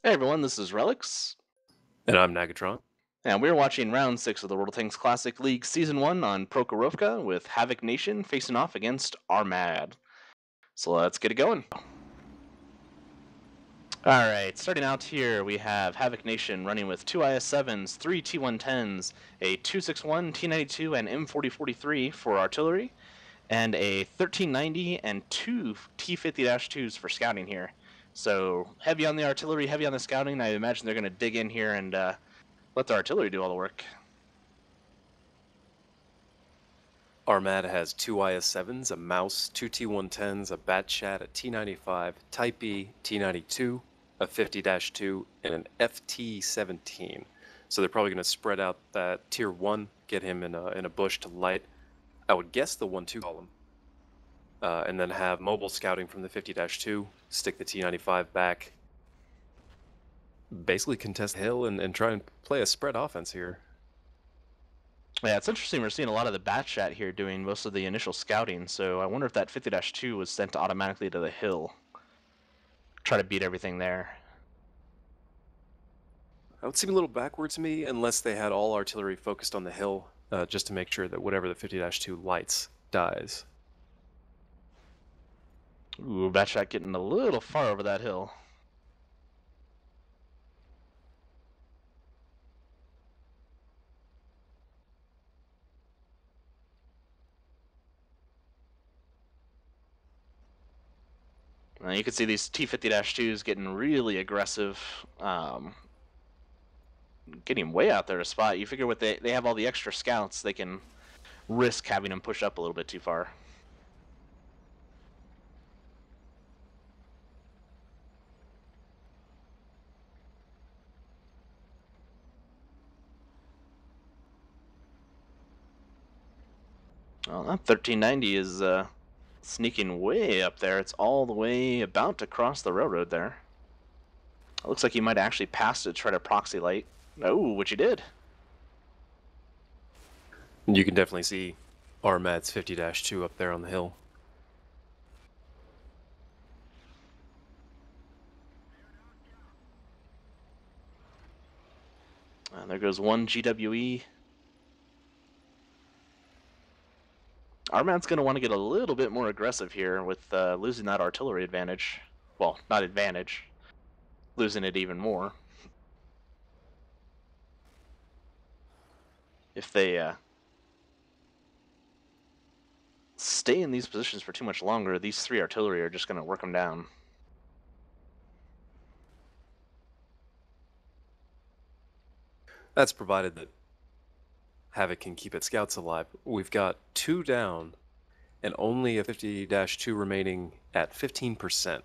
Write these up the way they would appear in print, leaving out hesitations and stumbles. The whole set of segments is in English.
Hey everyone, this is Relics, And I'm Nagatron. and we're watching Round 6 of the World of Tanks Classic League Season 1 on Prokhorovka with Havok Nation facing off against RMAD. So let's get it going. Alright, starting out here, we have Havok Nation running with 2 IS-7s, 3 T-110s, a 261, T-92, and M4043 for artillery, and a 1390 and 2 T-50-2s for scouting here. So heavy on the artillery, heavy on the scouting. I imagine they're going to dig in here and let the artillery do all the work. RMAD has two IS-7s, a Mouse, two T-110s, a Batchat, a T-95, Type E, T-92, a 50-2, and an FT-17. So they're probably going to spread out that Tier 1, get him in a bush to light, I would guess the 1-2 column, and then have mobile scouting from the 50-2, stick the T-95 back, basically contest the hill and try and play a spread offense here. Yeah, it's interesting. We're seeing a lot of the Batchat here doing most of the initial scouting, so I wonder if that 50-2 was sent automatically to the hill. Try to beat everything there. That would seem a little backward to me, unless they had all artillery focused on the hill, just to make sure that whatever the 50-2 lights dies. Ooh, Batchat getting a little far over that hill. You can see these T-50-2s getting really aggressive, getting way out there to spot. You figure with they have all the extra scouts, they can risk having them push up a little bit too far. Well, that 1390 is sneaking way up there. It's all the way about to cross the railroad there. It looks like he might have actually passed it to try to proxy light. Oh, which he did. You can definitely see RMAD's 50-2 up there on the hill. There goes one GWE. RMAD's going to want to get a little bit more aggressive here with losing that artillery advantage. Well, not advantage. Losing it even more. If they stay in these positions for too much longer, these 3 artillery are just going to work them down. That's provided that Havok can keep its scouts alive. We've got 2 down and only a 50-2 remaining at 15%.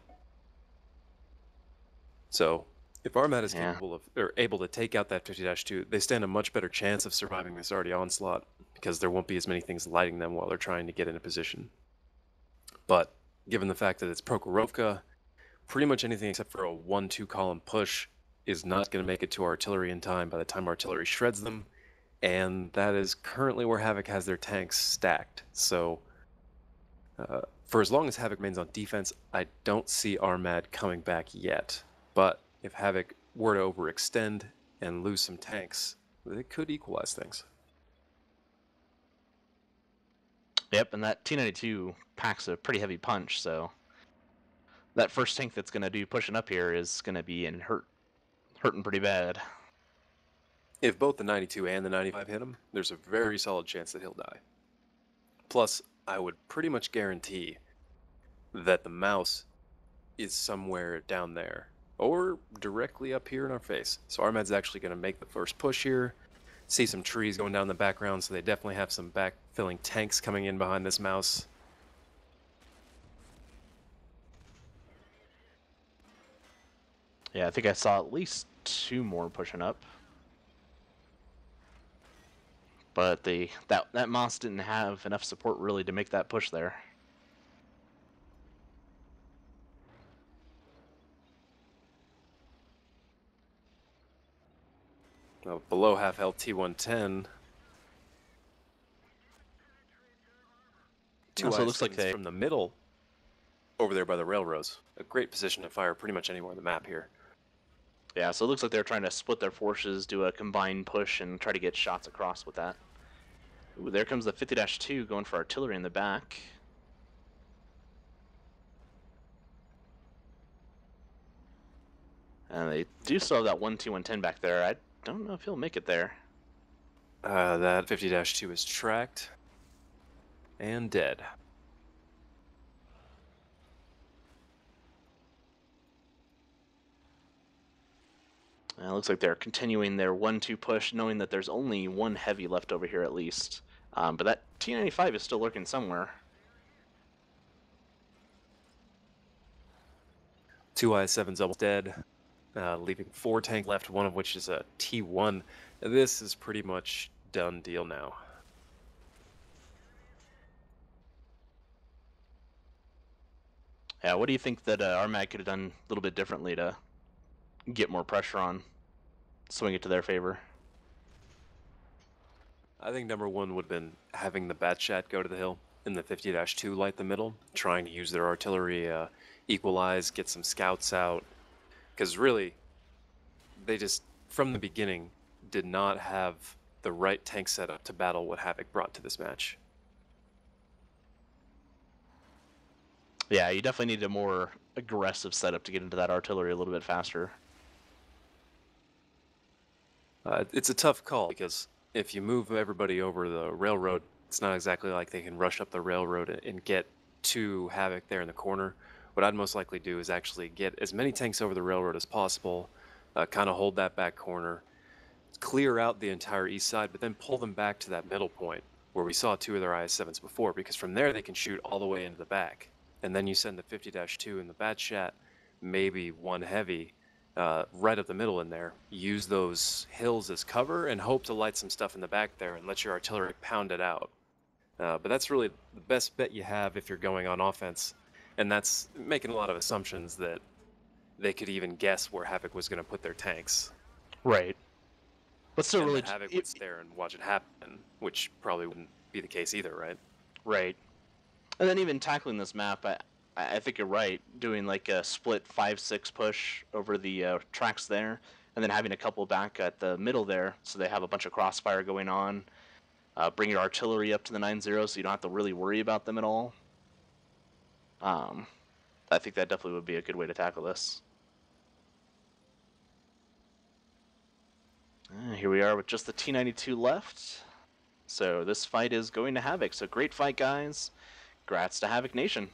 So if RMAD is capable of, or able to take out that 50-2, they stand a much better chance of surviving this already onslaught, because there won't be as many things lighting them while they're trying to get in a position. But given the fact that it's Prokhorovka, pretty much anything except for a 1-2 column push is not going to make it to artillery in time by the time artillery shreds them, and that is currently where Havok has their tanks stacked. So for as long as Havok remains on defense, I don't see RMAD coming back yet. But if Havok were to overextend and lose some tanks, it could equalize things. Yep, and that T-92 packs a pretty heavy punch, so that first tank that's going to do pushing up here is going to be hurting pretty bad. If both the 92 and the 95 hit him, there's a very solid chance that he'll die. Plus, I would pretty much guarantee that the mouse is somewhere down there, or directly up here in our face. So RMAD's actually going to make the first push here. See some trees going down in the background, so they definitely have some backfilling tanks coming in behind this mouse. Yeah, I think I saw at least 2 more pushing up. But that Moss didn't have enough support really to make that push there. Below half health T-110. Two So it looks like IS-7s from the middle over there by the railroads. A great position to fire pretty much anywhere on the map here. Yeah, so it looks like they're trying to split their forces, do a combined push, and try to get shots across with that. Ooh, there comes the 50-2 going for artillery in the back. And they do still have that 1T110 back there. I don't know if he'll make it there. That 50-2 is tracked and dead. It looks like they're continuing their 1-2 push, knowing that there's only one heavy left over here at least. But that T-95 is still lurking somewhere. 2 IS-7's almost dead, leaving 4 tanks left, one of which is a T1. This is pretty much done deal now. Yeah, what do you think that RMAD could have done a little bit differently to get more pressure on, swing it to their favor? I think number one would have been having the Batchat go to the hill in the 50-2 light the middle, trying to use their artillery, equalize, get some scouts out. Because really, they just, from the beginning, did not have the right tank setup to battle what Havok brought to this match. Yeah, you definitely need a more aggressive setup to get into that artillery a little bit faster. It's a tough call, because if you move everybody over the railroad, it's not exactly like they can rush up the railroad and get to Havok there in the corner. What I'd most likely do is actually get as many tanks over the railroad as possible, kind of hold that back corner, clear out the entire east side, but then pull them back to that middle point where we saw 2 of their IS-7s before, because from there they can shoot all the way into the back. And then you send the 50-2 in the Batchat, maybe 1 heavy, right up the middle in there. Use those hills as cover and hope to light some stuff in the back there and let your artillery pound it out. But that's really the best bet you have if you're going on offense. And that's making a lot of assumptions that they could even guess where Havok was going to put their tanks. Right. But still, And really, that Havok would stare and watch it happen, which probably wouldn't be the case either, right? right. And then even tackling this map, I think you're right. Doing like a split 5-6 push over the tracks there, and then having a couple back at the middle there, so they have a bunch of crossfire going on. Bring your artillery up to the 9-0, so you don't have to really worry about them at all. I think that definitely would be a good way to tackle this. Here we are with just the T-92 left. So this fight is going to Havok. So great fight, guys. Congrats to Havok Nation.